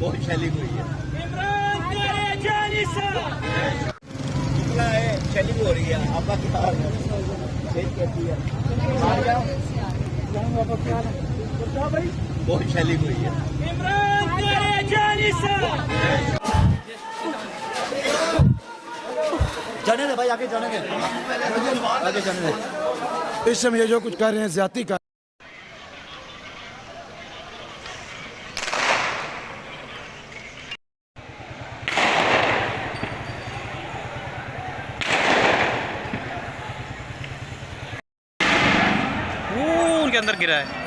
बहुत शैलिंग हुई है। शैलिंग हो रही है आपका क्या हाल है? कैसी है? बहुत शैलिंग हुई है। जाने दे भाई, आगे जाने दे, आगे जाने दे। इस समय जो कुछ कर रहे हैं ज्यादती कर उनके अंदर गिरा है।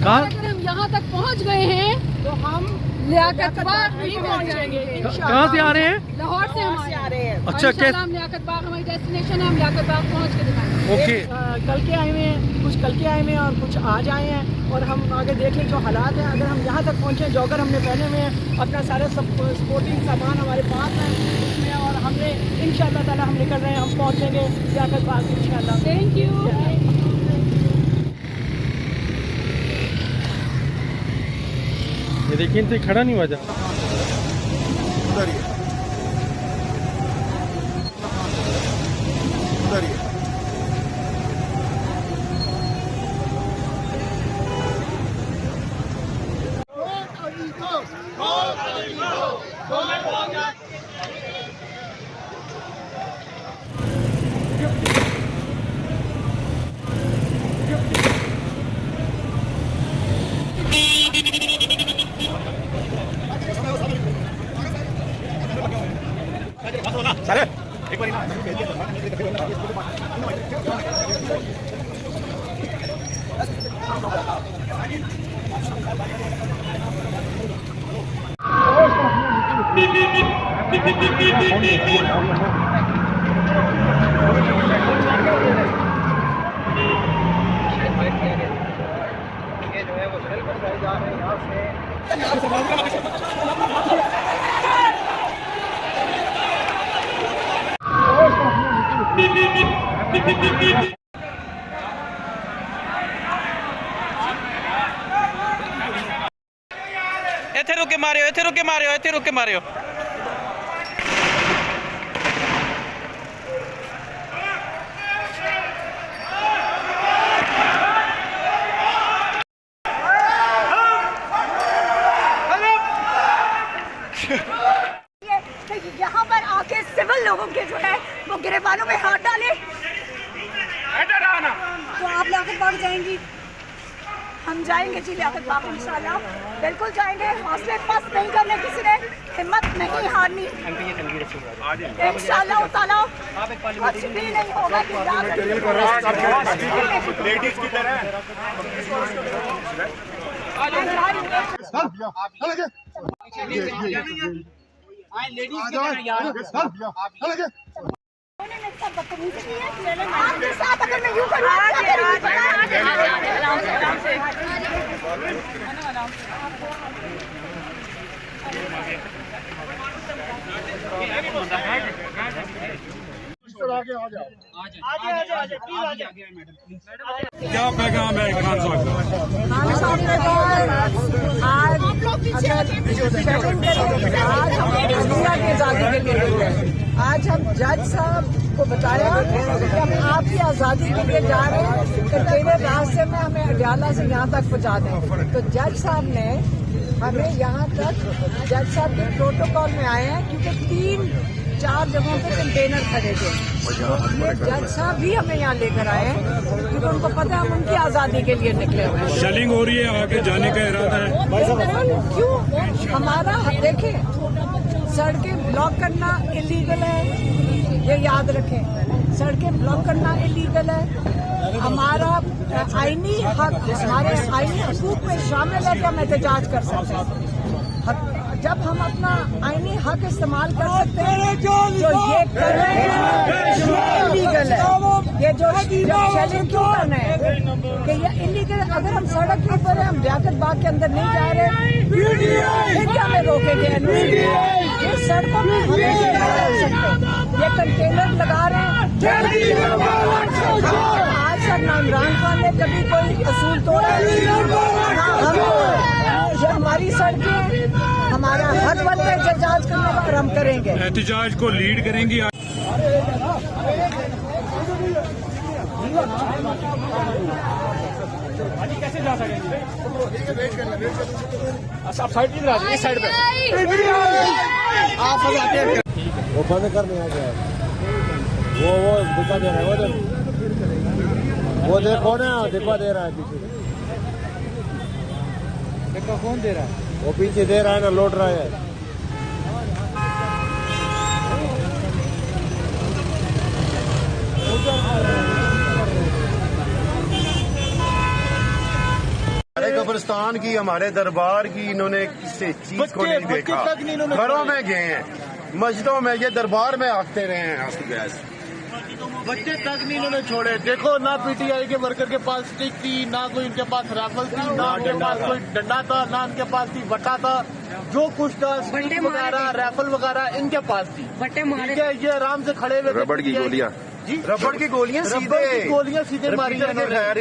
अगर हम यहाँ तक पहुँच गए हैं तो हम लियाकत बाग नहीं पहुँचेंगे। कहाँ से आ रहे हैं? लाहौर से हम आ रहे हैं। अच्छा, कैसे? हम लियाकत बाग हमारी डेस्टिनेशन है, हम लियाकत बाग पहुँच के दिखाएंगे। ओके। कल के आए हुए हैं, कुछ कल के आए हुए हैं और कुछ आज आए हैं, और हम आगे देख लें जो हालात हैं। अगर हम यहाँ तक पहुँचे, जॉगर हमने पहने हुए हैं, अपना सारे सब स्पोर्टिंग सामान हमारे पास है उसमें, और हमने इंशाअल्लाह ताला हम निकल रहे हैं, हम पहुँचेंगे लियाकत बाग इंशाअल्लाह। Thank you. ये देखिए, इनसे खड़ा नहीं हुआ जा। इथे रुके मारियो, इथे रुके मारियो, इथे रुके मारियो। यहाँ पर आके सिविल लोगों के जो है वो गिरफ्तारों में हाथ डाले तो आप लियाकत बाग जाएंगी। हम जाएंगे जी लियाकत बाग इंशाल्लाह, बिल्कुल जाएंगे। हौसले पस्त नहीं करने, किसी ने हिम्मत नहीं हारनी इंशाल्लाह ताला। कुछ भी नहीं होगा लेडीज की तरह बदतमीजी की है आपके साथ। अगर मैं यूं करूँ आराम से क्या पैगाम है इमरान साहब? आज हम जज साहब को बताया कि हम आपकी आज़ादी के लिए जा रहे हैं, कंटेनर रास्ते में हमें अडियाला से यहाँ तक पहुँचा दें। तो जज साहब ने हमें यहाँ तक, जज साहब के प्रोटोकॉल में आए हैं क्योंकि 3-4 जगहों पे कंटेनर खड़े थे। ये जज साहब भी हमें यहाँ लेकर आए हैं क्योंकि उनको पता है हम उनकी आज़ादी के लिए निकले हुए हैं। शेलिंग हो रही है, आगे जाने का इरादा है? क्यों? हमारा देखें, सड़कें ब्लॉक करना इलीगल है, ये याद रखें। सड़कें ब्लॉक करना इलीगल है। हमारा आईनी हक, हमारे आईनी हकूक में शामिल है कि हम एहतजाज कर सकते हैं। जब हम अपना आईनी हक इस्तेमाल कर सकते हैं, जो ये कर रहे हैं ये इलीगल है। ये जो शेलिंग क्यों करना है कि ये इलीगल। अगर हम सड़क के ऊपर है, हम लियाकत बाग के अंदर नहीं जा रहे, फिर क्या हमें रोकेंगे? ये सड़कों में हमें नहीं कर सकते। ये कंटेनर लगा रहे हैं। आज तक ना इमरान खान ने कभी कोई असूल तोड़ा नहीं। ये हमारी सड़कें, हमारा हक बनता है एहतजाज करने का, और हम करेंगे। एहतजाज को लीड करेंगी कैसे जा सकेंगे? आप साइड इस साइड पे आप सब आते हैं। वो बंद करने आ गया, वो दिखा दे रहा है, वो देखो ना, दिखा दे रहा है पीछे। देखो कौन दे रहा है? वो पीछे दे रहा है ना, लौट रहा है। हमारे कब्रिस्तान की, हमारे दरबार की इन्होंने किसी चीज को नहीं देखा। घरों में गए हैं, मस्जिदों में, ये दरबार में आते रहे हैं। बच्चे तक नहीं इन्होंने छोड़े। देखो ना पीटीआई के वर्कर के पास स्टिक थी, ना कोई इनके पास राइफल थी, ना उनके पास कोई डंडा था, ना उनके पास थी बट्टा था। जो कुछ था स्टिक वगैरह, राइफल वगैरह इनके पास थी। ठीक है, ये आराम से खड़े हुए। रबड़ की गोलियां, जी रबड़ की गोलियां सीधे मारी है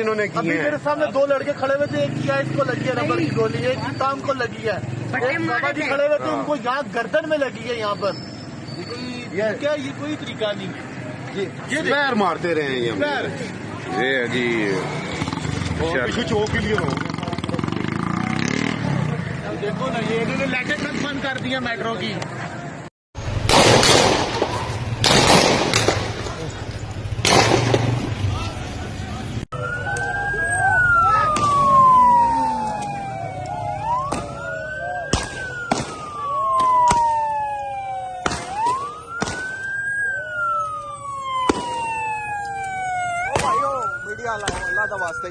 इन्होंने की है। मेरे सामने 2 लड़के खड़े हुए थे, एक की इसको लगी है रबड़ की गोली, एक की टांग को लगी है, एक बाबा जी खड़े हुए थे, उनको यहाँ गर्दन में लगी है। यहाँ पर क्या ये कोई तरीका नहीं है। ये पैर मारते रहे हैं ये पैर। ये जी चौक के लिए देखो ना, ये इन्होंने लाइटें तक बंद कर दी है मेट्रो की। मीडिया अल्लाह का वास्ते